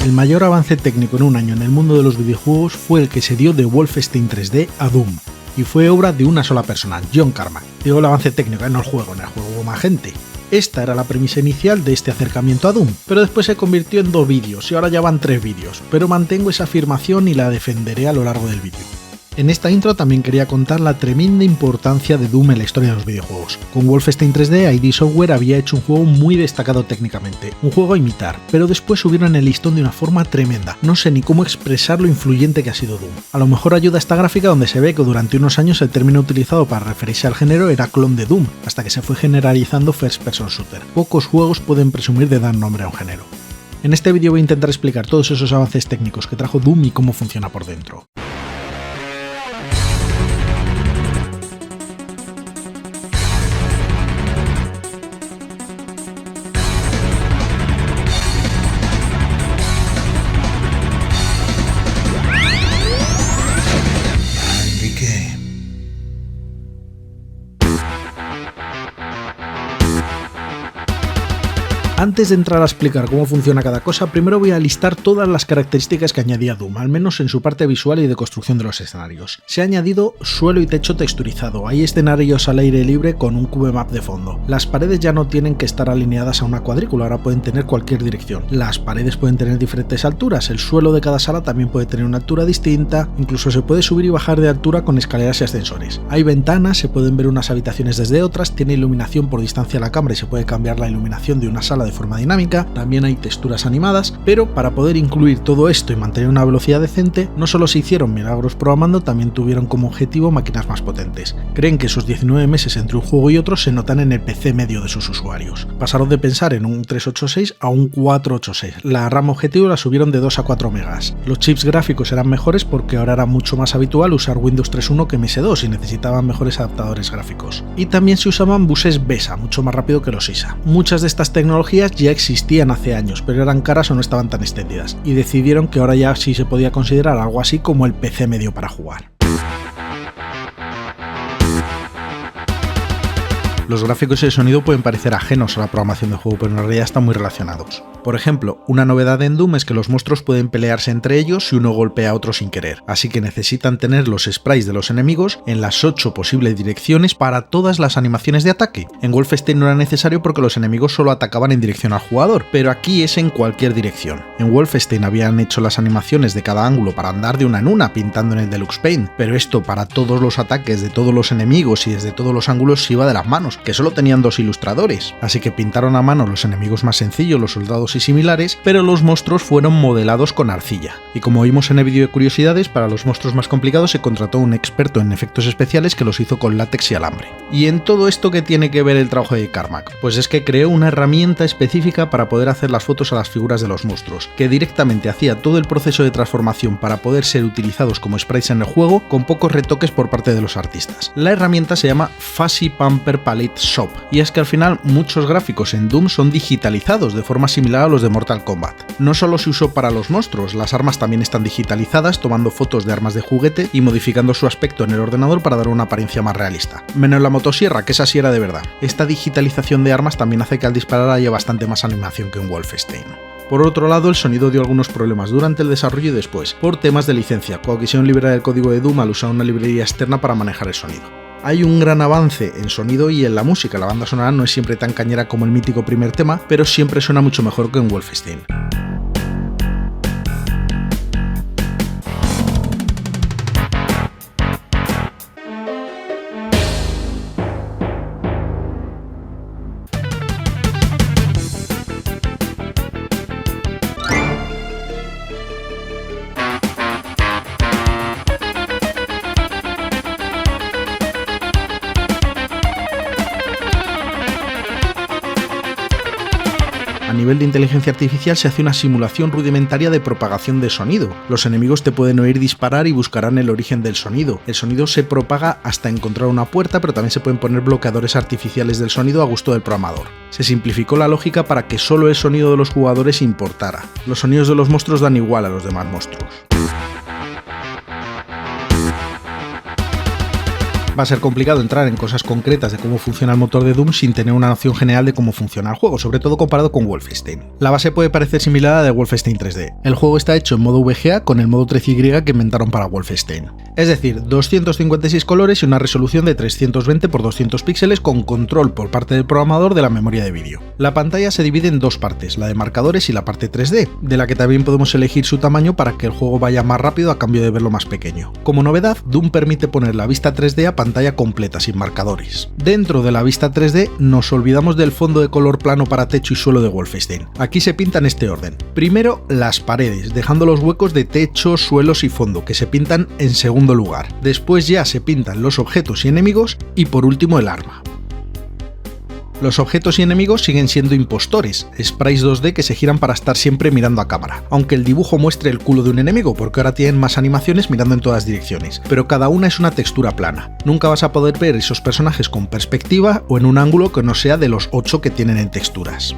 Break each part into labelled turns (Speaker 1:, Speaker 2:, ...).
Speaker 1: El mayor avance técnico en un año en el mundo de los videojuegos fue el que se dio de Wolfenstein 3D a Doom, y fue obra de una sola persona, John Carmack. Digo el avance técnico, no el juego, en el juego hubo más gente. Esta era la premisa inicial de este acercamiento a Doom, pero después se convirtió en 2 vídeos y ahora ya van 3 vídeos, pero mantengo esa afirmación y la defenderé a lo largo del vídeo. En esta intro también quería contar la tremenda importancia de Doom en la historia de los videojuegos. Con Wolfenstein 3D, ID Software había hecho un juego muy destacado técnicamente, un juego a imitar, pero después subieron el listón de una forma tremenda. No sé ni cómo expresar lo influyente que ha sido Doom. A lo mejor ayuda esta gráfica donde se ve que durante unos años el término utilizado para referirse al género era clon de Doom, hasta que se fue generalizando First Person Shooter. Pocos juegos pueden presumir de dar nombre a un género. En este vídeo voy a intentar explicar todos esos avances técnicos que trajo Doom y cómo funciona por dentro. Antes de entrar a explicar cómo funciona cada cosa, primero voy a listar todas las características que añadía Doom, al menos en su parte visual y de construcción de los escenarios. Se ha añadido suelo y techo texturizado, hay escenarios al aire libre con un cubemap de fondo. Las paredes ya no tienen que estar alineadas a una cuadrícula, ahora pueden tener cualquier dirección. Las paredes pueden tener diferentes alturas, el suelo de cada sala también puede tener una altura distinta, incluso se puede subir y bajar de altura con escaleras y ascensores. Hay ventanas, se pueden ver unas habitaciones desde otras, tiene iluminación por distancia a la cámara y se puede cambiar la iluminación de una sala de forma dinámica, también hay texturas animadas, pero para poder incluir todo esto y mantener una velocidad decente, no solo se hicieron milagros programando, también tuvieron como objetivo máquinas más potentes. Creen que esos 19 meses entre un juego y otro se notan en el PC medio de sus usuarios. Pasaron de pensar en un 386 a un 486, la RAM objetivo la subieron de 2 a 4 megas. Los chips gráficos eran mejores porque ahora era mucho más habitual usar Windows 3.1 que MS2 y necesitaban mejores adaptadores gráficos. Y también se usaban buses VESA, mucho más rápido que los ISA. Muchas de estas tecnologías ya existían hace años, pero eran caras o no estaban tan extendidas, y decidieron que ahora ya sí se podía considerar algo así como el PC medio para jugar. Los gráficos y el sonido pueden parecer ajenos a la programación del juego, pero en realidad están muy relacionados. Por ejemplo, una novedad en Doom es que los monstruos pueden pelearse entre ellos si uno golpea a otro sin querer, así que necesitan tener los sprites de los enemigos en las 8 posibles direcciones para todas las animaciones de ataque. En Wolfenstein no era necesario porque los enemigos solo atacaban en dirección al jugador, pero aquí es en cualquier dirección. En Wolfenstein habían hecho las animaciones de cada ángulo para andar de una en una, pintando en el Deluxe Paint, pero esto para todos los ataques de todos los enemigos y desde todos los ángulos se iba de las manos, que solo tenían 2 ilustradores, así que pintaron a mano los enemigos más sencillos, los soldados y similares, pero los monstruos fueron modelados con arcilla. Y como vimos en el vídeo de curiosidades, para los monstruos más complicados se contrató un experto en efectos especiales que los hizo con látex y alambre. ¿Y en todo esto qué tiene que ver el trabajo de Carmack? Pues es que creó una herramienta específica para poder hacer las fotos a las figuras de los monstruos, que directamente hacía todo el proceso de transformación para poder ser utilizados como sprites en el juego con pocos retoques por parte de los artistas. La herramienta se llama Fuzzy Pumper Palette Shop, y es que al final muchos gráficos en Doom son digitalizados de forma similar a los de Mortal Kombat. No solo se usó para los monstruos, las armas también están digitalizadas, tomando fotos de armas de juguete y modificando su aspecto en el ordenador para dar una apariencia más realista. Menos la motosierra, que esa sí era de verdad. Esta digitalización de armas también hace que al disparar haya bastante más animación que en Wolfenstein. Por otro lado, el sonido dio algunos problemas durante el desarrollo y después, por temas de licencia, cuando quisieron liberar el código de Doom al usar una librería externa para manejar el sonido. Hay un gran avance en sonido y en la música, la banda sonora no es siempre tan cañera como el mítico primer tema, pero siempre suena mucho mejor que en Wolfenstein. A nivel de inteligencia artificial se hace una simulación rudimentaria de propagación de sonido. Los enemigos te pueden oír disparar y buscarán el origen del sonido. El sonido se propaga hasta encontrar una puerta, pero también se pueden poner bloqueadores artificiales del sonido a gusto del programador. Se simplificó la lógica para que solo el sonido de los jugadores importara. Los sonidos de los monstruos dan igual a los demás monstruos. Va a ser complicado entrar en cosas concretas de cómo funciona el motor de Doom sin tener una noción general de cómo funciona el juego, sobre todo comparado con Wolfenstein. La base puede parecer similar a la de Wolfenstein 3D. El juego está hecho en modo VGA con el modo 13Y que inventaron para Wolfenstein. Es decir, 256 colores y una resolución de 320 x 200 píxeles con control por parte del programador de la memoria de vídeo. La pantalla se divide en dos partes, la de marcadores y la parte 3D, de la que también podemos elegir su tamaño para que el juego vaya más rápido a cambio de verlo más pequeño. Como novedad, Doom permite poner la vista 3D a pantalla completa, sin marcadores. Dentro de la vista 3D nos olvidamos del fondo de color plano para techo y suelo de Wolfenstein. Aquí se pinta en este orden. Primero, las paredes, dejando los huecos de techo, suelos y fondo, que se pintan en segundo lugar. Después ya se pintan los objetos y enemigos y por último el arma. Los objetos y enemigos siguen siendo impostores, sprites 2D que se giran para estar siempre mirando a cámara, aunque el dibujo muestre el culo de un enemigo porque ahora tienen más animaciones mirando en todas direcciones, pero cada una es una textura plana. Nunca vas a poder ver esos personajes con perspectiva o en un ángulo que no sea de los 8 que tienen en texturas.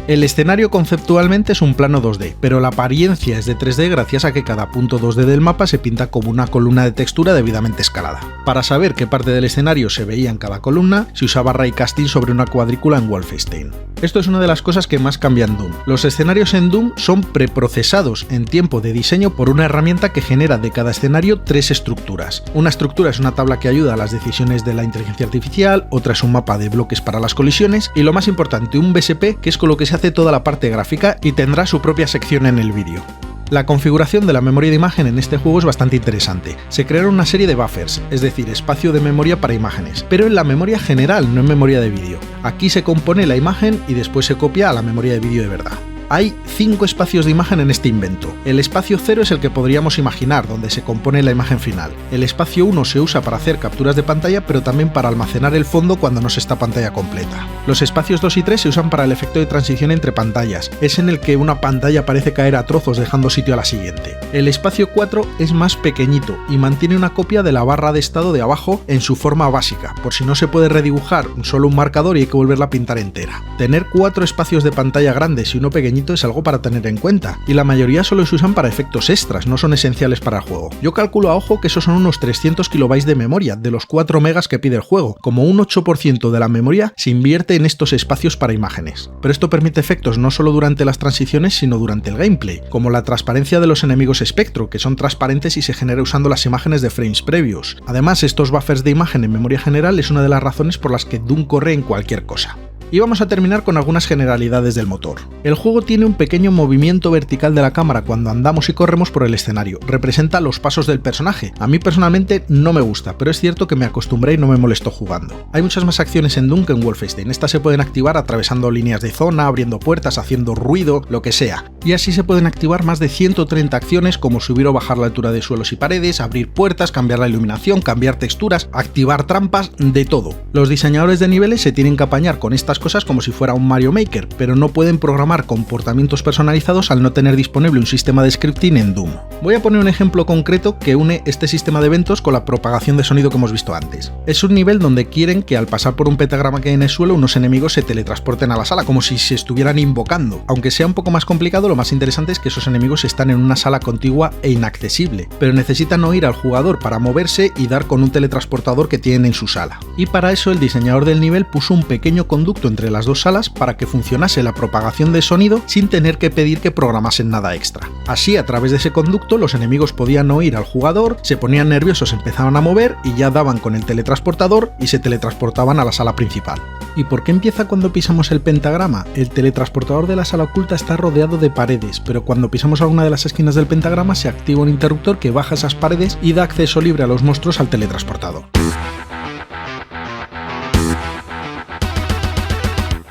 Speaker 1: El escenario conceptualmente es un plano 2D, pero la apariencia es de 3D gracias a que cada punto 2D del mapa se pinta como una columna de textura debidamente escalada. Para saber qué parte del escenario se veía en cada columna, se usaba raycasting sobre una cuadrícula en Wolfenstein. Esto es una de las cosas que más cambia en Doom. Los escenarios en Doom son preprocesados en tiempo de diseño por una herramienta que genera de cada escenario 3 estructuras. Una estructura es una tabla que ayuda a las decisiones de la inteligencia artificial, otra es un mapa de bloques para las colisiones y lo más importante, un BSP, que es con lo que se hace toda la parte gráfica y tendrá su propia sección en el vídeo. La configuración de la memoria de imagen en este juego es bastante interesante. Se crearon una serie de buffers, es decir, espacio de memoria para imágenes, pero en la memoria general, no en memoria de vídeo. Aquí se compone la imagen y después se copia a la memoria de vídeo de verdad. Hay 5 espacios de imagen en este invento. El espacio 0 es el que podríamos imaginar, donde se compone la imagen final. El espacio 1 se usa para hacer capturas de pantalla, pero también para almacenar el fondo cuando no se está pantalla completa. Los espacios 2 y 3 se usan para el efecto de transición entre pantallas. Es en el que una pantalla parece caer a trozos dejando sitio a la siguiente. El espacio 4 es más pequeñito y mantiene una copia de la barra de estado de abajo en su forma básica, por si no se puede redibujar solo un marcador y hay que volverla a pintar entera. Tener 4 espacios de pantalla grandes y uno pequeñito es algo para tener en cuenta, y la mayoría solo se usan para efectos extras, no son esenciales para el juego. Yo calculo a ojo que esos son unos 300 KB de memoria, de los 4 megas que pide el juego. Como un 8% de la memoria se invierte en estos espacios para imágenes. Pero esto permite efectos no solo durante las transiciones, sino durante el gameplay, como la transparencia de los enemigos espectro, que son transparentes y se genera usando las imágenes de frames previos. Además, estos buffers de imagen en memoria general es una de las razones por las que Doom corre en cualquier cosa. Y vamos a terminar con algunas generalidades del motor. El juego tiene un pequeño movimiento vertical de la cámara cuando andamos y corremos por el escenario. Representa los pasos del personaje. A mí personalmente no me gusta, pero es cierto que me acostumbré y no me molestó jugando. Hay muchas más acciones en Doom que en Wolfenstein. Estas se pueden activar atravesando líneas de zona, abriendo puertas, haciendo ruido, lo que sea. Y así se pueden activar más de 130 acciones como subir o bajar la altura de suelos y paredes, abrir puertas, cambiar la iluminación, cambiar texturas, activar trampas, de todo. Los diseñadores de niveles se tienen que apañar con estas cosas como si fuera un Mario Maker, pero no pueden programar comportamientos personalizados al no tener disponible un sistema de scripting en Doom. Voy a poner un ejemplo concreto que une este sistema de eventos con la propagación de sonido que hemos visto antes. Es un nivel donde quieren que al pasar por un pentagrama que hay en el suelo unos enemigos se teletransporten a la sala, como si se estuvieran invocando. Aunque sea un poco más complicado, lo más interesante es que esos enemigos están en una sala contigua e inaccesible, pero necesitan oír al jugador para moverse y dar con un teletransportador que tienen en su sala. Y para eso el diseñador del nivel puso un pequeño conducto entre las dos salas para que funcionase la propagación de sonido sin tener que pedir que programasen nada extra. Así, a través de ese conducto, los enemigos podían oír al jugador, se ponían nerviosos, empezaban a mover y ya daban con el teletransportador y se teletransportaban a la sala principal. ¿Y por qué empieza cuando pisamos el pentagrama? El teletransportador de la sala oculta está rodeado de paredes, pero cuando pisamos alguna de las esquinas del pentagrama se activa un interruptor que baja esas paredes y da acceso libre a los monstruos al teletransportador.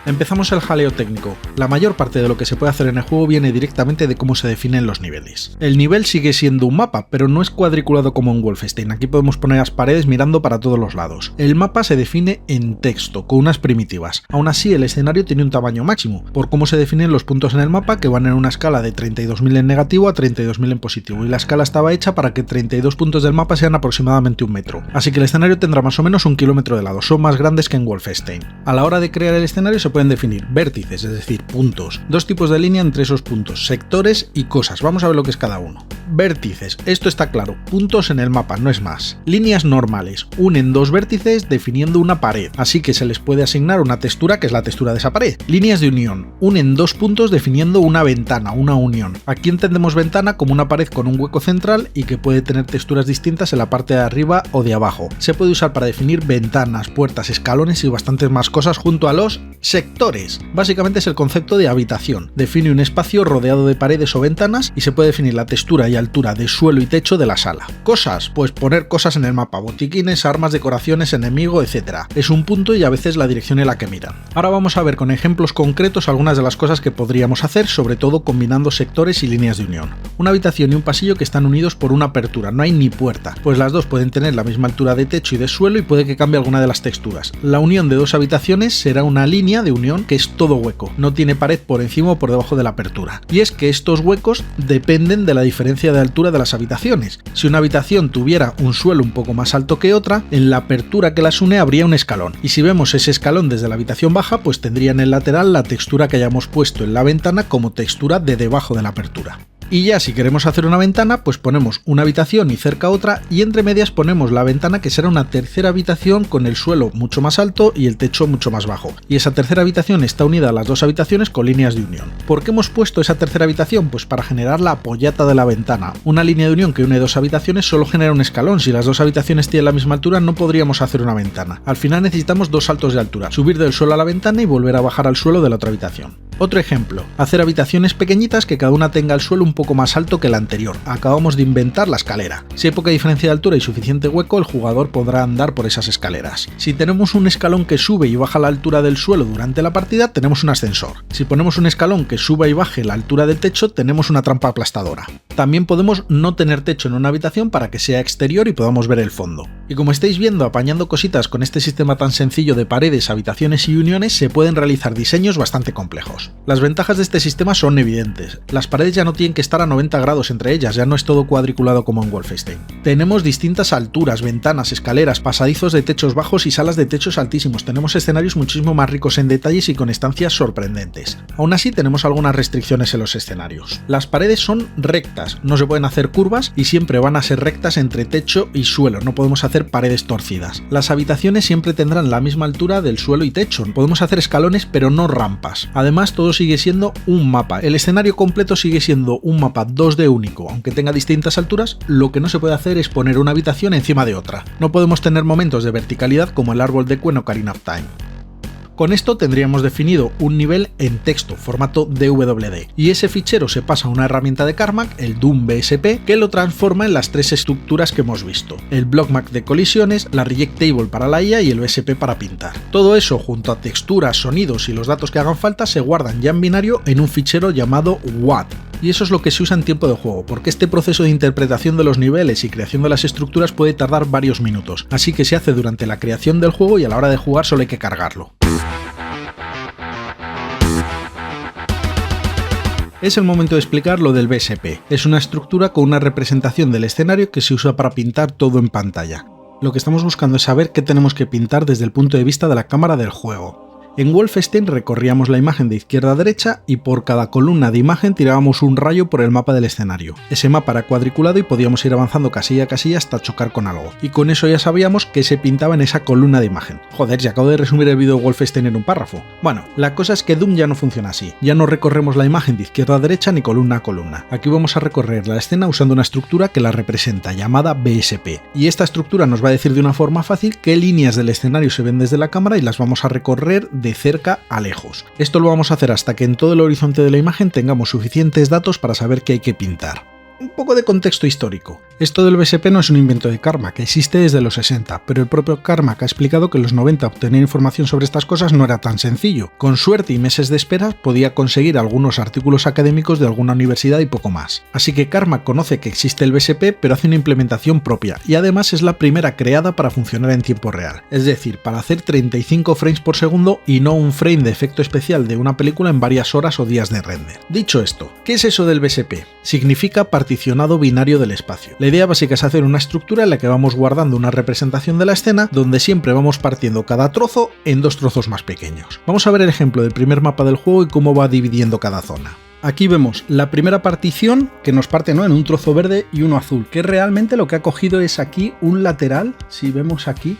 Speaker 1: Empezamos el jaleo técnico. La mayor parte de lo que se puede hacer en el juego viene directamente de cómo se definen los niveles. El nivel sigue siendo un mapa, pero no es cuadriculado como en Wolfenstein. Aquí podemos poner las paredes mirando para todos los lados. El mapa se define en texto, con unas primitivas. Aún así, el escenario tiene un tamaño máximo, por cómo se definen los puntos en el mapa, que van en una escala de 32.000 en negativo a 32.000 en positivo, y la escala estaba hecha para que 32 puntos del mapa sean aproximadamente 1 metro. Así que el escenario tendrá más o menos 1 kilómetro de lado, son más grandes que en Wolfenstein. A la hora de crear el escenario se pueden definir vértices, es decir, puntos, dos tipos de línea entre esos puntos, sectores y cosas. Vamos a ver lo que es cada uno. Vértices, esto está claro, puntos en el mapa, no es más. Líneas normales, unen dos vértices definiendo una pared, así que se les puede asignar una textura que es la textura de esa pared. Líneas de unión, unen dos puntos definiendo una ventana, una unión. Aquí entendemos ventana como una pared con un hueco central y que puede tener texturas distintas en la parte de arriba o de abajo. Se puede usar para definir ventanas, puertas, escalones y bastantes más cosas junto a los sectores. Básicamente es el concepto de habitación. Define un espacio rodeado de paredes o ventanas y se puede definir la textura y altura de suelo y techo de la sala. Cosas, pues poner cosas en el mapa, botiquines, armas, decoraciones, enemigo, etc. Es un punto y a veces la dirección en la que miran. Ahora vamos a ver con ejemplos concretos algunas de las cosas que podríamos hacer, sobre todo combinando sectores y líneas de unión. Una habitación y un pasillo que están unidos por una apertura, no hay ni puerta, pues las dos pueden tener la misma altura de techo y de suelo y puede que cambie alguna de las texturas. La unión de dos habitaciones será una línea de unión que es todo hueco, no tiene pared por encima o por debajo de la apertura. Y es que estos huecos dependen de la diferencia de altura de las habitaciones. Si una habitación tuviera un suelo un poco más alto que otra, en la apertura que las une habría un escalón. Y si vemos ese escalón desde la habitación baja, pues tendría en el lateral la textura que hayamos puesto en la ventana como textura de debajo de la apertura. Y ya si queremos hacer una ventana, pues ponemos una habitación y cerca otra y entre medias ponemos la ventana que será una tercera habitación con el suelo mucho más alto y el techo mucho más bajo. Y esa tercera habitación está unida a las dos habitaciones con líneas de unión. ¿Por qué hemos puesto esa tercera habitación? Pues para generar la apoyata de la ventana. Una línea de unión que une dos habitaciones solo genera un escalón. Si las dos habitaciones tienen la misma altura no podríamos hacer una ventana. Al final necesitamos dos saltos de altura, subir del suelo a la ventana y volver a bajar al suelo de la otra habitación. Otro ejemplo, hacer habitaciones pequeñitas que cada una tenga el suelo un poco más alto que la anterior. Acabamos de inventar la escalera. Si hay poca diferencia de altura y suficiente hueco, el jugador podrá andar por esas escaleras. Si tenemos un escalón que sube y baja la altura del suelo durante la partida, tenemos un ascensor. Si ponemos un escalón que suba y baje la altura del techo, tenemos una trampa aplastadora. También podemos no tener techo en una habitación para que sea exterior y podamos ver el fondo. Y como estáis viendo, apañando cositas con este sistema tan sencillo de paredes, habitaciones y uniones, se pueden realizar diseños bastante complejos. Las ventajas de este sistema son evidentes. Las paredes ya no tienen que estar a 90 grados entre ellas, ya no es todo cuadriculado como en Wolfenstein. Tenemos distintas alturas, ventanas, escaleras, pasadizos de techos bajos y salas de techos altísimos. Tenemos escenarios muchísimo más ricos en detalles y con estancias sorprendentes. Aún así tenemos algunas restricciones en los escenarios. Las paredes son rectas, no se pueden hacer curvas y siempre van a ser rectas entre techo y suelo, no podemos hacer paredes torcidas. Las habitaciones siempre tendrán la misma altura del suelo y techo, podemos hacer escalones pero no rampas. Además todo sigue siendo un mapa, el escenario completo sigue siendo un mapa 2D único, aunque tenga distintas alturas, lo que no se puede hacer es poner una habitación encima de otra. No podemos tener momentos de verticalidad como el árbol de Quen o Ocarina of Time. Con esto tendríamos definido un nivel en texto, formato DWD, y ese fichero se pasa a una herramienta de Carmack, el Doom BSP, que lo transforma en las tres estructuras que hemos visto: el BlockMap de colisiones, la Reject Table para la IA y el BSP para pintar. Todo eso, junto a texturas, sonidos y los datos que hagan falta, se guardan ya en binario en un fichero llamado WAD. Y eso es lo que se usa en tiempo de juego, porque este proceso de interpretación de los niveles y creación de las estructuras puede tardar varios minutos, así que se hace durante la creación del juego y a la hora de jugar solo hay que cargarlo. Es el momento de explicar lo del BSP. Es una estructura con una representación del escenario que se usa para pintar todo en pantalla. Lo que estamos buscando es saber qué tenemos que pintar desde el punto de vista de la cámara del juego. En Wolfenstein recorríamos la imagen de izquierda a derecha y por cada columna de imagen tirábamos un rayo por el mapa del escenario. Ese mapa era cuadriculado y podíamos ir avanzando casilla a casilla hasta chocar con algo. Y con eso ya sabíamos que se pintaba en esa columna de imagen. Joder, ya acabo de resumir el vídeo de Wolfenstein en un párrafo. Bueno, la cosa es que Doom ya no funciona así. Ya no recorremos la imagen de izquierda a derecha ni columna a columna. Aquí vamos a recorrer la escena usando una estructura que la representa, llamada BSP. Y esta estructura nos va a decir de una forma fácil qué líneas del escenario se ven desde la cámara y las vamos a recorrer de cerca a lejos. Esto lo vamos a hacer hasta que en todo el horizonte de la imagen tengamos suficientes datos para saber qué hay que pintar. Un poco de contexto histórico. Esto del BSP no es un invento de Carmack, existe desde los 60, pero el propio Carmack ha explicado que en los 90 obtener información sobre estas cosas no era tan sencillo. Con suerte y meses de espera podía conseguir algunos artículos académicos de alguna universidad y poco más. Así que Carmack conoce que existe el BSP, pero hace una implementación propia, y además es la primera creada para funcionar en tiempo real, es decir, para hacer 35 frames por segundo y no un frame de efecto especial de una película en varias horas o días de render. Dicho esto, ¿qué es eso del BSP? Significa particionado binario del espacio. La idea básica es hacer una estructura en la que vamos guardando una representación de la escena donde siempre vamos partiendo cada trozo en dos trozos más pequeños. Vamos a ver el ejemplo del primer mapa del juego y cómo va dividiendo cada zona. Aquí vemos la primera partición que nos parte, ¿no?, en un trozo verde y uno azul, que realmente lo que ha cogido es aquí un lateral. Si vemos aquí,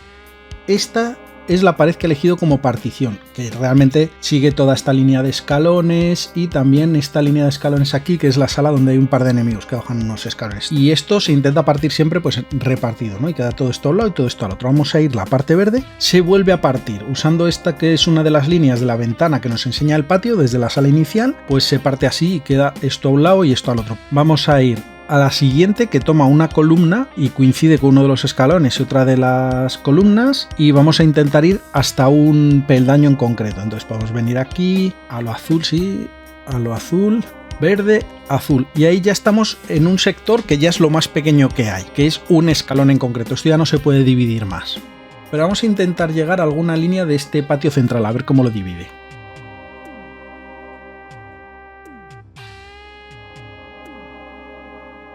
Speaker 1: esta es la pared que he elegido como partición, que realmente sigue toda esta línea de escalones y también esta línea de escalones aquí, que es la sala donde hay un par de enemigos que bajan unos escalones. Y esto se intenta partir siempre pues repartido, ¿no? Y queda todo esto a un lado y todo esto al otro. Vamos a ir la parte verde, se vuelve a partir usando esta que es una de las líneas de la ventana que nos enseña el patio desde la sala inicial, pues se parte así y queda esto a un lado y esto al otro. Vamos a ir a la siguiente, que toma una columna y coincide con uno de los escalones y otra de las columnas, y vamos a intentar ir hasta un peldaño en concreto. Entonces podemos venir aquí a lo azul, sí, a lo azul, verde, azul, y ahí ya estamos en un sector que ya es lo más pequeño que hay, que es un escalón en concreto. Esto ya no se puede dividir más, pero vamos a intentar llegar a alguna línea de este patio central, a ver cómo lo divide.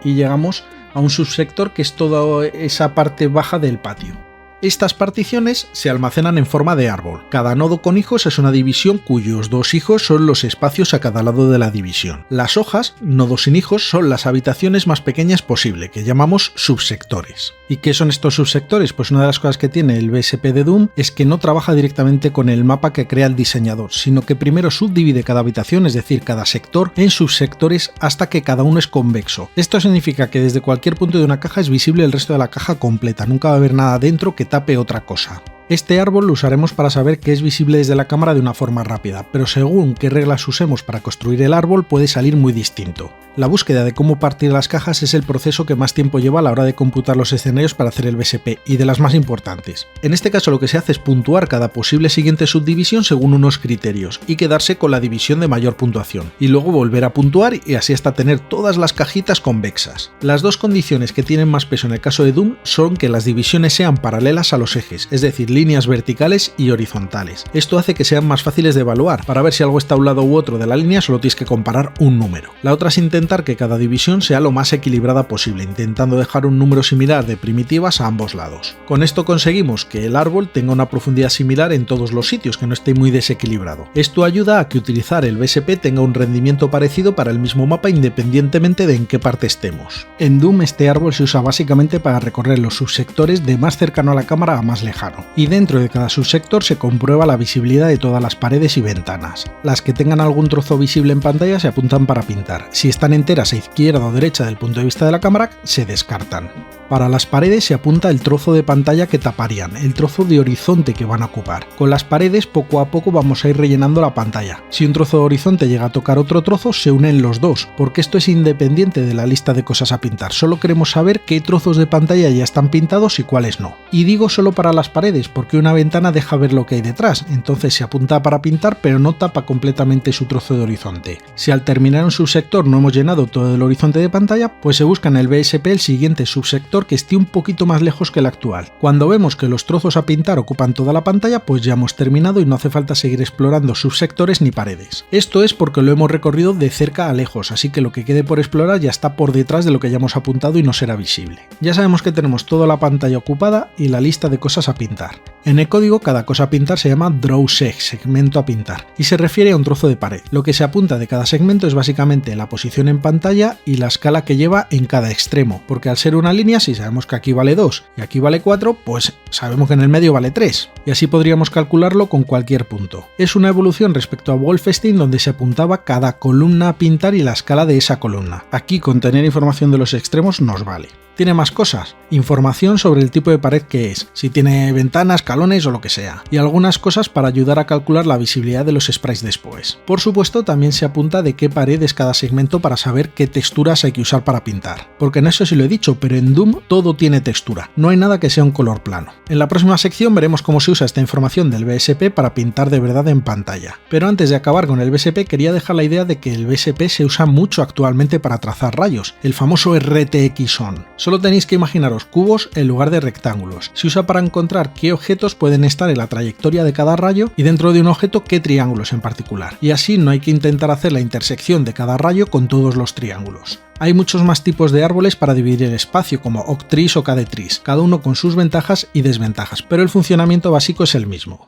Speaker 1: Y llegamos a un subsector que es toda esa parte baja del patio. Estas particiones se almacenan en forma de árbol. Cada nodo con hijos es una división cuyos dos hijos son los espacios a cada lado de la división. Las hojas, nodos sin hijos, son las habitaciones más pequeñas posible, que llamamos subsectores. ¿Y qué son estos subsectores? Pues una de las cosas que tiene el BSP de Doom es que no trabaja directamente con el mapa que crea el diseñador, sino que primero subdivide cada habitación, es decir, cada sector, en subsectores hasta que cada uno es convexo. Esto significa que desde cualquier punto de una caja es visible el resto de la caja completa, nunca va a haber nada dentro que tape otra cosa. Este árbol lo usaremos para saber qué es visible desde la cámara de una forma rápida, pero según qué reglas usemos para construir el árbol puede salir muy distinto. La búsqueda de cómo partir las cajas es el proceso que más tiempo lleva a la hora de computar los escenarios para hacer el BSP, y de las más importantes. En este caso lo que se hace es puntuar cada posible siguiente subdivisión según unos criterios, y quedarse con la división de mayor puntuación, y luego volver a puntuar y así hasta tener todas las cajitas convexas. Las dos condiciones que tienen más peso en el caso de Doom son que las divisiones sean paralelas a los ejes, es decir, líneas verticales y horizontales. Esto hace que sean más fáciles de evaluar. Para ver si algo está a un lado u otro de la línea solo tienes que comparar un número. La otra es intentar que cada división sea lo más equilibrada posible, intentando dejar un número similar de primitivas a ambos lados. Con esto conseguimos que el árbol tenga una profundidad similar en todos los sitios, que no esté muy desequilibrado. Esto ayuda a que utilizar el BSP tenga un rendimiento parecido para el mismo mapa independientemente de en qué parte estemos. En Doom este árbol se usa básicamente para recorrer los subsectores de más cercano a la cámara a más lejano, y dentro de cada subsector se comprueba la visibilidad de todas las paredes y ventanas. Las que tengan algún trozo visible en pantalla se apuntan para pintar. Si están enteras a izquierda o derecha del punto de vista de la cámara, se descartan. Para las paredes se apunta el trozo de pantalla que taparían, el trozo de horizonte que van a ocupar. Con las paredes poco a poco vamos a ir rellenando la pantalla. Si un trozo de horizonte llega a tocar otro trozo, se unen los dos, porque esto es independiente de la lista de cosas a pintar. Solo queremos saber qué trozos de pantalla ya están pintados y cuáles no. Y digo solo para las paredes, porque una ventana deja ver lo que hay detrás, entonces se apunta para pintar pero no tapa completamente su trozo de horizonte. Si al terminar un subsector no hemos llenado todo el horizonte de pantalla, pues se busca en el BSP el siguiente subsector que esté un poquito más lejos que el actual. Cuando vemos que los trozos a pintar ocupan toda la pantalla, pues ya hemos terminado y no hace falta seguir explorando subsectores ni paredes. Esto es porque lo hemos recorrido de cerca a lejos, así que lo que quede por explorar ya está por detrás de lo que hayamos apuntado y no será visible. Ya sabemos que tenemos toda la pantalla ocupada y la lista de cosas a pintar. En el código cada cosa a pintar se llama draw seg, segmento a pintar, y se refiere a un trozo de pared. Lo que se apunta de cada segmento es básicamente la posición en pantalla y la escala que lleva en cada extremo, porque al ser una línea, si sabemos que aquí vale 2 y aquí vale 4, pues sabemos que en el medio vale 3, y así podríamos calcularlo con cualquier punto. Es una evolución respecto a Wolfenstein donde se apuntaba cada columna a pintar y la escala de esa columna. Aquí con tener información de los extremos nos vale. Tiene más cosas, información sobre el tipo de pared que es, si tiene ventanas, escalones o lo que sea, y algunas cosas para ayudar a calcular la visibilidad de los sprites después. Por supuesto, también se apunta de qué pared es cada segmento para saber qué texturas hay que usar para pintar, porque en eso sí lo he dicho, pero en Doom todo tiene textura, no hay nada que sea un color plano. En la próxima sección veremos cómo se usa esta información del BSP para pintar de verdad en pantalla, pero antes de acabar con el BSP quería dejar la idea de que el BSP se usa mucho actualmente para trazar rayos, el famoso RTX-ON. Solo tenéis que imaginaros cubos en lugar de rectángulos. Se usa para encontrar qué objetos pueden estar en la trayectoria de cada rayo y dentro de un objeto qué triángulos en particular. Y así no hay que intentar hacer la intersección de cada rayo con todos los triángulos. Hay muchos más tipos de árboles para dividir el espacio, como Octrees o Cadetrees, cada uno con sus ventajas y desventajas, pero el funcionamiento básico es el mismo.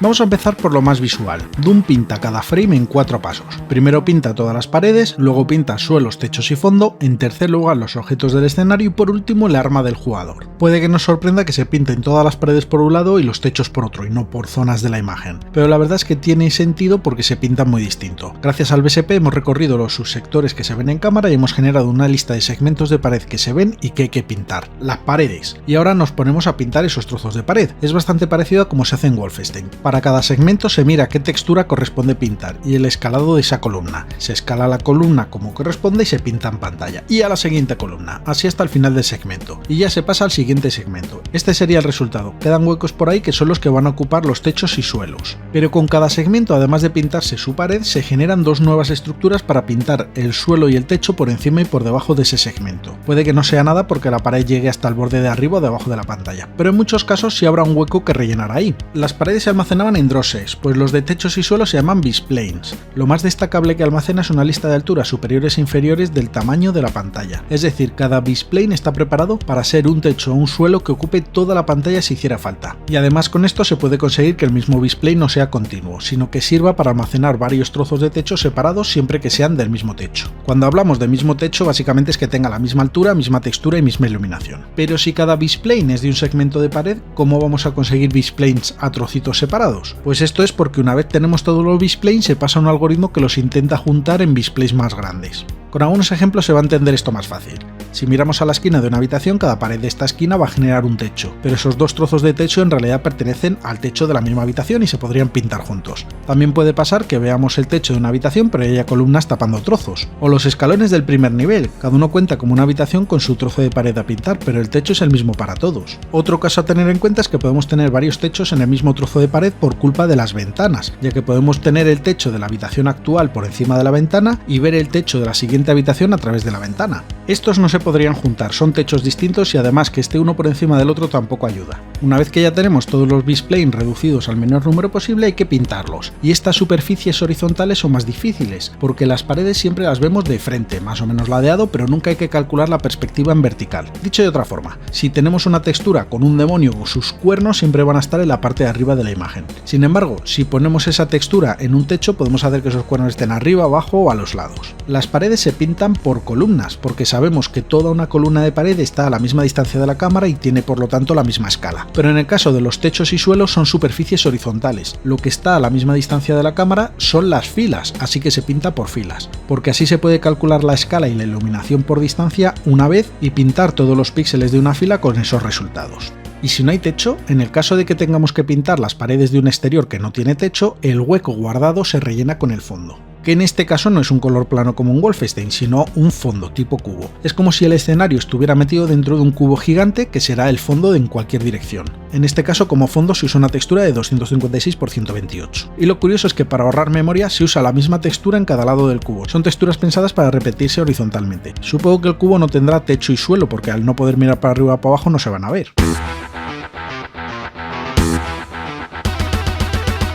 Speaker 1: Vamos a empezar por lo más visual. Doom pinta cada frame en 4 pasos. Primero pinta todas las paredes, luego pinta suelos, techos y fondo, en tercer lugar los objetos del escenario y por último el arma del jugador. Puede que nos sorprenda que se pinten todas las paredes por un lado y los techos por otro, y no por zonas de la imagen. Pero la verdad es que tiene sentido porque se pintan muy distinto. Gracias al BSP hemos recorrido los subsectores que se ven en cámara y hemos generado una lista de segmentos de pared que se ven y que hay que pintar. Las paredes. Y ahora nos ponemos a pintar esos trozos de pared. Es bastante parecido a como se hace en Wolfenstein. Para cada segmento se mira qué textura corresponde pintar y el escalado de esa columna. Se escala la columna como corresponde y se pinta en pantalla. Y a la siguiente columna, así hasta el final del segmento. Y ya se pasa al siguiente segmento. Este sería el resultado. Quedan huecos por ahí que son los que van a ocupar los techos y suelos. Pero con cada segmento, además de pintarse su pared, se generan dos nuevas estructuras para pintar el suelo y el techo por encima y por debajo de ese segmento. Puede que no sea nada porque la pared llegue hasta el borde de arriba o debajo de la pantalla, pero en muchos casos sí habrá un hueco que rellenar ahí. Las paredes se almacenaban en drosses, pues los de techos y suelos se llaman bisplanes. Lo más destacable que almacena es una lista de alturas superiores e inferiores del tamaño de la pantalla. Es decir, cada bisplane está preparado para ser un techo o un suelo que ocupe toda la pantalla si hiciera falta. Y además con esto se puede conseguir que el mismo bisplane no sea continuo, sino que sirva para almacenar varios trozos de techo separados siempre que sean del mismo techo. Cuando hablamos de mismo techo, básicamente es que tenga la misma altura, misma textura y misma iluminación. Pero si cada bisplane es de un segmento de pared, ¿cómo vamos a conseguir bisplanes a trocitos separados? Pues esto es porque una vez tenemos todos los bisplanes se pasa a un algoritmo que los intenta juntar en bisplanes más grandes. Con algunos ejemplos se va a entender esto más fácil. Si miramos a la esquina de una habitación, cada pared de esta esquina va a generar un techo, pero esos dos trozos de techo en realidad pertenecen al techo de la misma habitación y se podrían pintar juntos. También puede pasar que veamos el techo de una habitación pero haya columnas tapando trozos, o los escalones del primer nivel, cada uno cuenta como una habitación con su trozo de pared a pintar, pero el techo es el mismo para todos. Otro caso a tener en cuenta es que podemos tener varios techos en el mismo trozo de pared por culpa de las ventanas, ya que podemos tener el techo de la habitación actual por encima de la ventana y ver el techo de la siguiente habitación a través de la ventana. Estos no se podrían juntar, son techos distintos y además que esté uno por encima del otro tampoco ayuda. Una vez que ya tenemos todos los bisplanes reducidos al menor número posible hay que pintarlos, y estas superficies horizontales son más difíciles, porque las paredes siempre las vemos de frente, más o menos ladeado, pero nunca hay que calcular la perspectiva en vertical. Dicho de otra forma, si tenemos una textura con un demonio o sus cuernos siempre van a estar en la parte de arriba de la imagen. Sin embargo, si ponemos esa textura en un techo podemos hacer que esos cuernos estén arriba, abajo o a los lados. Las paredes se pintan por columnas, porque sabemos que toda una columna de pared está a la misma distancia de la cámara y tiene por lo tanto la misma escala. Pero en el caso de los techos y suelos son superficies horizontales. Lo que está a la misma distancia de la cámara son las filas, así que se pinta por filas, porque así se puede calcular la escala y la iluminación por distancia una vez y pintar todos los píxeles de una fila con esos resultados. Y si no hay techo, en el caso de que tengamos que pintar las paredes de un exterior que no tiene techo, el hueco guardado se rellena con el fondo, que en este caso no es un color plano como un Wolfenstein, sino un fondo tipo cubo. Es como si el escenario estuviera metido dentro de un cubo gigante que será el fondo en cualquier dirección. En este caso como fondo se usa una textura de 256 x 128. Y lo curioso es que para ahorrar memoria se usa la misma textura en cada lado del cubo. Son texturas pensadas para repetirse horizontalmente. Supongo que el cubo no tendrá techo y suelo porque al no poder mirar para arriba o para abajo no se van a ver.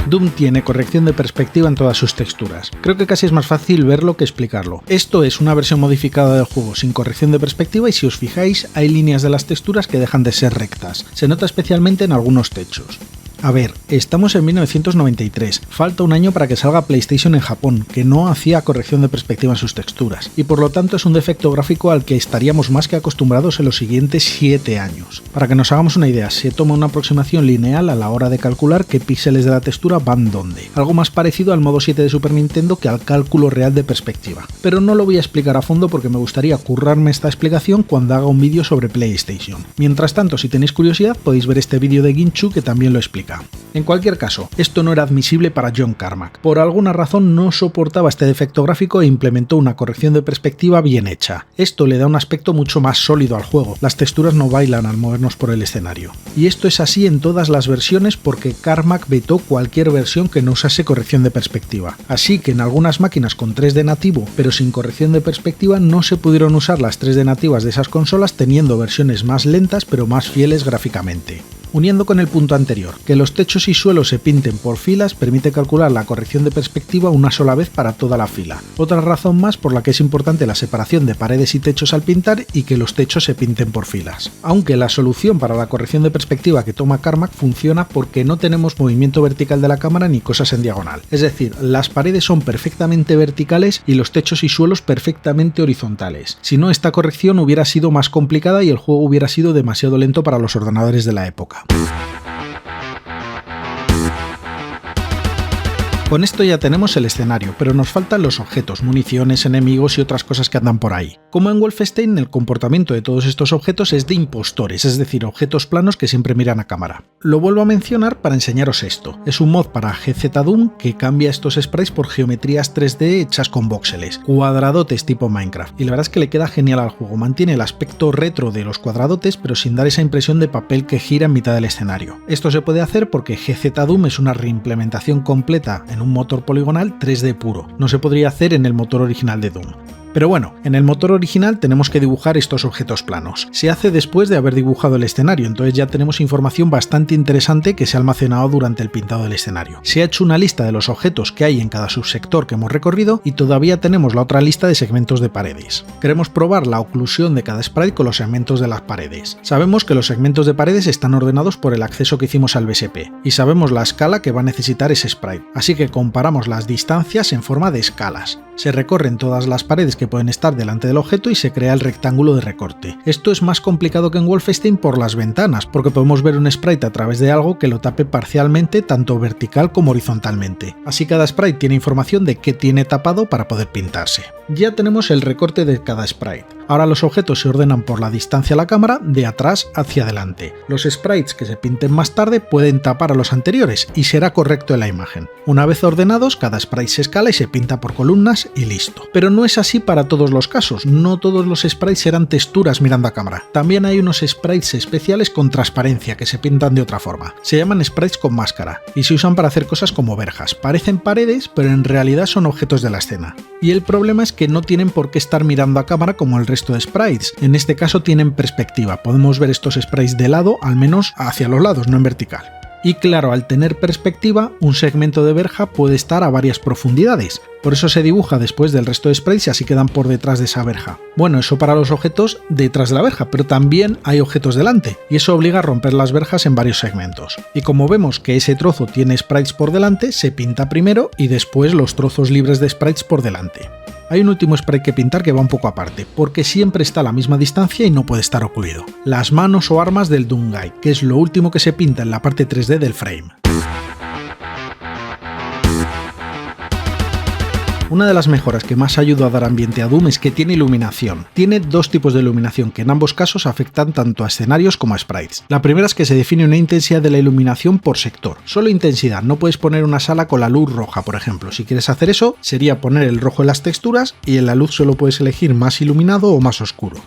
Speaker 1: Doom tiene corrección de perspectiva en todas sus texturas. Creo que casi es más fácil verlo que explicarlo. Esto es una versión modificada del juego sin corrección de perspectiva y si os fijáis hay líneas de las texturas que dejan de ser rectas. Se nota especialmente en algunos techos. A ver, estamos en 1993, falta un año para que salga PlayStation en Japón, que no hacía corrección de perspectiva en sus texturas, y por lo tanto es un defecto gráfico al que estaríamos más que acostumbrados en los siguientes 7 años. Para que nos hagamos una idea, se toma una aproximación lineal a la hora de calcular qué píxeles de la textura van dónde, algo más parecido al modo 7 de Super Nintendo que al cálculo real de perspectiva. Pero no lo voy a explicar a fondo porque me gustaría currarme esta explicación cuando haga un vídeo sobre PlayStation. Mientras tanto, si tenéis curiosidad, podéis ver este vídeo de Ginchu que también lo explica. En cualquier caso, esto no era admisible para John Carmack. Por alguna razón no soportaba este defecto gráfico e implementó una corrección de perspectiva bien hecha. Esto le da un aspecto mucho más sólido al juego, las texturas no bailan al movernos por el escenario. Y esto es así en todas las versiones porque Carmack vetó cualquier versión que no usase corrección de perspectiva. Así que en algunas máquinas con 3D nativo, pero sin corrección de perspectiva, no se pudieron usar las 3D nativas de esas consolas teniendo versiones más lentas pero más fieles gráficamente. Uniendo con el punto anterior, que los techos y suelos se pinten por filas permite calcular la corrección de perspectiva una sola vez para toda la fila. Otra razón más por la que es importante la separación de paredes y techos al pintar y que los techos se pinten por filas. Aunque la solución para la corrección de perspectiva que toma Carmack funciona porque no tenemos movimiento vertical de la cámara ni cosas en diagonal. Es decir, las paredes son perfectamente verticales y los techos y suelos perfectamente horizontales. Si no, esta corrección hubiera sido más complicada y el juego hubiera sido demasiado lento para los ordenadores de la época. Con esto ya tenemos el escenario, pero nos faltan los objetos, municiones, enemigos y otras cosas que andan por ahí. Como en Wolfenstein, el comportamiento de todos estos objetos es de impostores, es decir, objetos planos que siempre miran a cámara. Lo vuelvo a mencionar para enseñaros esto. Es un mod para GZ Doom que cambia estos sprites por geometrías 3D hechas con voxeles, cuadradotes tipo Minecraft, y la verdad es que le queda genial al juego. Mantiene el aspecto retro de los cuadradotes, pero sin dar esa impresión de papel que gira en mitad del escenario. Esto se puede hacer porque GZ Doom es una reimplementación completa en un motor poligonal 3D puro. No se podría hacer en el motor original de Doom. Pero bueno, en el motor original tenemos que dibujar estos objetos planos. Se hace después de haber dibujado el escenario, entonces ya tenemos información bastante interesante que se ha almacenado durante el pintado del escenario. Se ha hecho una lista de los objetos que hay en cada subsector que hemos recorrido y todavía tenemos la otra lista de segmentos de paredes. Queremos probar la oclusión de cada sprite con los segmentos de las paredes. Sabemos que los segmentos de paredes están ordenados por el acceso que hicimos al BSP y sabemos la escala que va a necesitar ese sprite, así que comparamos las distancias en forma de escalas. Se recorren todas las paredes que pueden estar delante del objeto y se crea el rectángulo de recorte. Esto es más complicado que en Wolfenstein por las ventanas, porque podemos ver un sprite a través de algo que lo tape parcialmente tanto vertical como horizontalmente. Así cada sprite tiene información de qué tiene tapado para poder pintarse. Ya tenemos el recorte de cada sprite. Ahora los objetos se ordenan por la distancia a la cámara de atrás hacia adelante. Los sprites que se pinten más tarde pueden tapar a los anteriores y será correcto en la imagen. Una vez ordenados, cada sprite se escala y se pinta por columnas y listo. Pero no es así para todos los casos, no todos los sprites serán texturas mirando a cámara. También hay unos sprites especiales con transparencia que se pintan de otra forma. Se llaman sprites con máscara y se usan para hacer cosas como verjas. Parecen paredes, pero en realidad son objetos de la escena. Y el problema es que no tienen por qué estar mirando a cámara como el resto de sprites. En este caso tienen perspectiva, podemos ver estos sprites de lado, al menos hacia los lados, no en vertical. Y claro, al tener perspectiva, un segmento de verja puede estar a varias profundidades. Por eso se dibuja después del resto de sprites y así quedan por detrás de esa verja. Bueno, eso para los objetos detrás de la verja, pero también hay objetos delante, y eso obliga a romper las verjas en varios segmentos. Y como vemos que ese trozo tiene sprites por delante, se pinta primero y después los trozos libres de sprites por delante. Hay un último sprite que pintar que va un poco aparte, porque siempre está a la misma distancia y no puede estar ocluido. Las manos o armas del Doom Guy, que es lo último que se pinta en la parte 3D del frame. Una de las mejoras que más ayuda a dar ambiente a Doom es que tiene iluminación. Tiene dos tipos de iluminación que en ambos casos afectan tanto a escenarios como a sprites. La primera es que se define una intensidad de la iluminación por sector. Solo intensidad, no puedes poner una sala con la luz roja, por ejemplo. Si quieres hacer eso, sería poner el rojo en las texturas y en la luz solo puedes elegir más iluminado o más oscuro.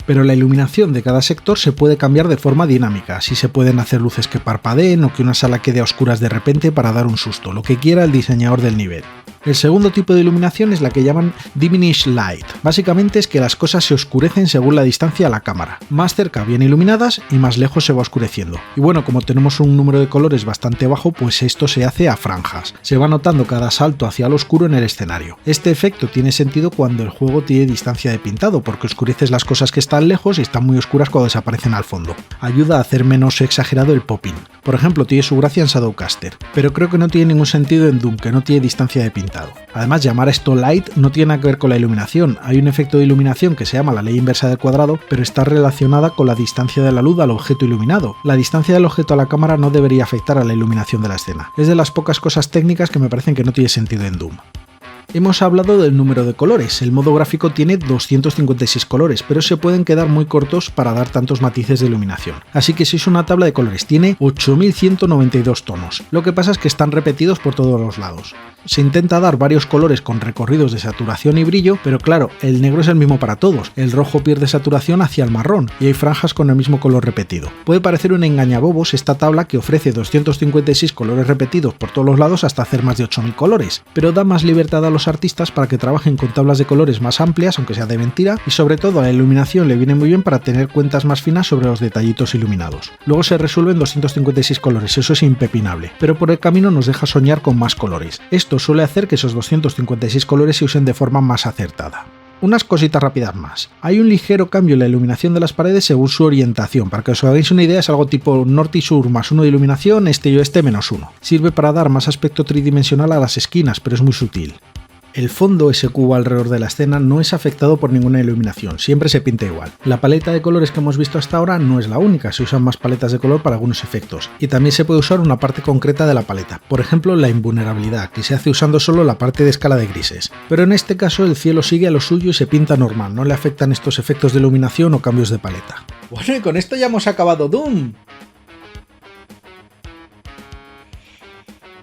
Speaker 1: Pero la iluminación de cada sector se puede cambiar de forma dinámica, así se pueden hacer luces que parpadeen o que una sala quede a oscuras de repente para dar un susto, lo que quiera el diseñador del nivel. El segundo tipo de iluminación es la que llaman Diminished Light. Básicamente es que las cosas se oscurecen según la distancia a la cámara. Más cerca bien iluminadas y más lejos se va oscureciendo. Y bueno, como tenemos un número de colores bastante bajo, pues esto se hace a franjas. Se va notando cada salto hacia lo oscuro en el escenario. Este efecto tiene sentido cuando el juego tiene distancia de pintado, porque oscureces las cosas que están lejos y están muy oscuras cuando desaparecen al fondo. Ayuda a hacer menos exagerado el popping. Por ejemplo, tiene su gracia en Shadowcaster, pero creo que no tiene ningún sentido en Doom, que no tiene distancia de pintado. Además, llamar a esto light no tiene nada que ver con la iluminación. Hay un efecto de iluminación que se llama la ley inversa del cuadrado, pero está relacionada con la distancia de la luz al objeto iluminado. La distancia del objeto a la cámara no debería afectar a la iluminación de la escena. Es de las pocas cosas técnicas que me parecen que no tiene sentido en Doom. Hemos hablado del número de colores. El modo gráfico tiene 256 colores, pero se pueden quedar muy cortos para dar tantos matices de iluminación. Así que si es una tabla de colores, tiene 8192 tonos. Lo que pasa es que están repetidos por todos los lados. Se intenta dar varios colores con recorridos de saturación y brillo, pero claro, el negro es el mismo para todos. El rojo pierde saturación hacia el marrón y hay franjas con el mismo color repetido. Puede parecer un engañabobos esta tabla que ofrece 256 colores repetidos por todos los lados hasta hacer más de 8000 colores, pero da más libertad a los los artistas para que trabajen con tablas de colores más amplias, aunque sea de mentira, y sobre todo a la iluminación le viene muy bien para tener cuentas más finas sobre los detallitos iluminados. Luego se resuelven 256 colores, eso es impepinable, pero por el camino nos deja soñar con más colores. Esto suele hacer que esos 256 colores se usen de forma más acertada. Unas cositas rápidas más. Hay un ligero cambio en la iluminación de las paredes según su orientación. Para que os hagáis una idea, es algo tipo norte y sur más 1 de iluminación, este y oeste menos 1. Sirve para dar más aspecto tridimensional a las esquinas, pero es muy sutil. El fondo, ese cubo alrededor de la escena, no es afectado por ninguna iluminación, siempre se pinta igual. La paleta de colores que hemos visto hasta ahora no es la única, se usan más paletas de color para algunos efectos, y también se puede usar una parte concreta de la paleta, por ejemplo la invulnerabilidad, que se hace usando solo la parte de escala de grises. Pero en este caso el cielo sigue a lo suyo y se pinta normal, no le afectan estos efectos de iluminación o cambios de paleta. Bueno, y con esto ya hemos acabado Doom.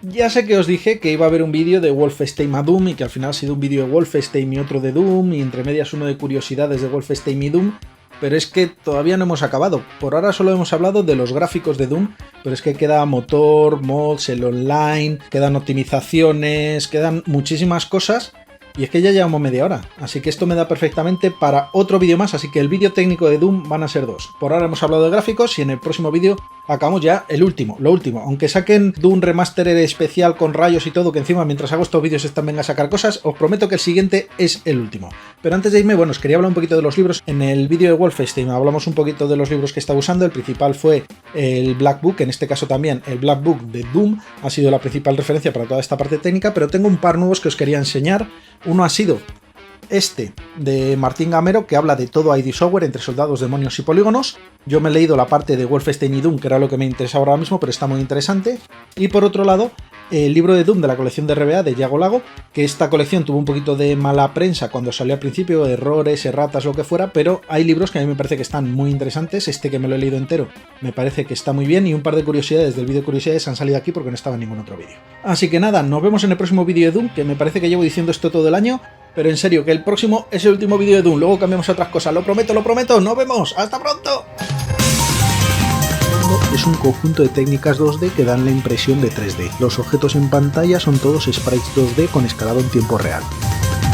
Speaker 1: Ya sé que os dije que iba a haber un vídeo de Wolfenstein a Doom y que al final ha sido un vídeo de Wolfenstein y otro de Doom y entre medias uno de curiosidades de Wolfenstein y Doom, pero es que todavía no hemos acabado. Por ahora solo hemos hablado de los gráficos de Doom, pero es que queda motor, mods, el online, quedan optimizaciones, quedan muchísimas cosas. Y es que ya llevamos media hora, así que esto me da perfectamente para otro vídeo más, así que el vídeo técnico de Doom van a ser 2. Por ahora hemos hablado de gráficos y en el próximo vídeo acabamos ya lo último. Aunque saquen Doom Remaster especial con rayos y todo, que encima mientras hago estos vídeos están venga a sacar cosas, os prometo que el siguiente es el último. Pero antes de irme, bueno, os quería hablar un poquito de los libros. En el vídeo de Wolfenstein hablamos un poquito de los libros que estaba usando, el principal fue el Black Book, en este caso también el Black Book de Doom, ha sido la principal referencia para toda esta parte técnica, pero tengo un par nuevos que os quería enseñar. Uno ha sido este de Martín Gamero, que habla de todo ID Software entre soldados, demonios y polígonos. Yo me he leído la parte de Wolfenstein y Doom, que era lo que me interesa ahora mismo, pero está muy interesante. Y por otro lado, el libro de Doom de la colección de RBA de Yago Lago, que esta colección tuvo un poquito de mala prensa cuando salió al principio, errores, erratas, lo que fuera, pero hay libros que a mí me parece que están muy interesantes. Este que me lo he leído entero me parece que está muy bien y un par de curiosidades del vídeo de curiosidades han salido aquí porque no estaba en ningún otro vídeo. Así que nada, nos vemos en el próximo vídeo de Doom, que me parece que llevo diciendo esto todo el año, pero en serio, que el próximo es el último vídeo de Doom, luego cambiamos a otras cosas, lo prometo, nos vemos, ¡hasta pronto! Es un conjunto de técnicas 2D que dan la impresión de 3D. Los objetos en pantalla son todos sprites 2D con escalado en tiempo real.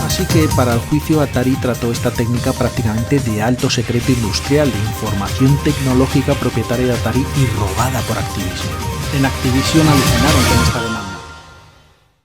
Speaker 1: Así que para el juicio Atari trató esta técnica prácticamente de alto secreto industrial, de información tecnológica propietaria de Atari y robada por Activision. En Activision alucinaron con esta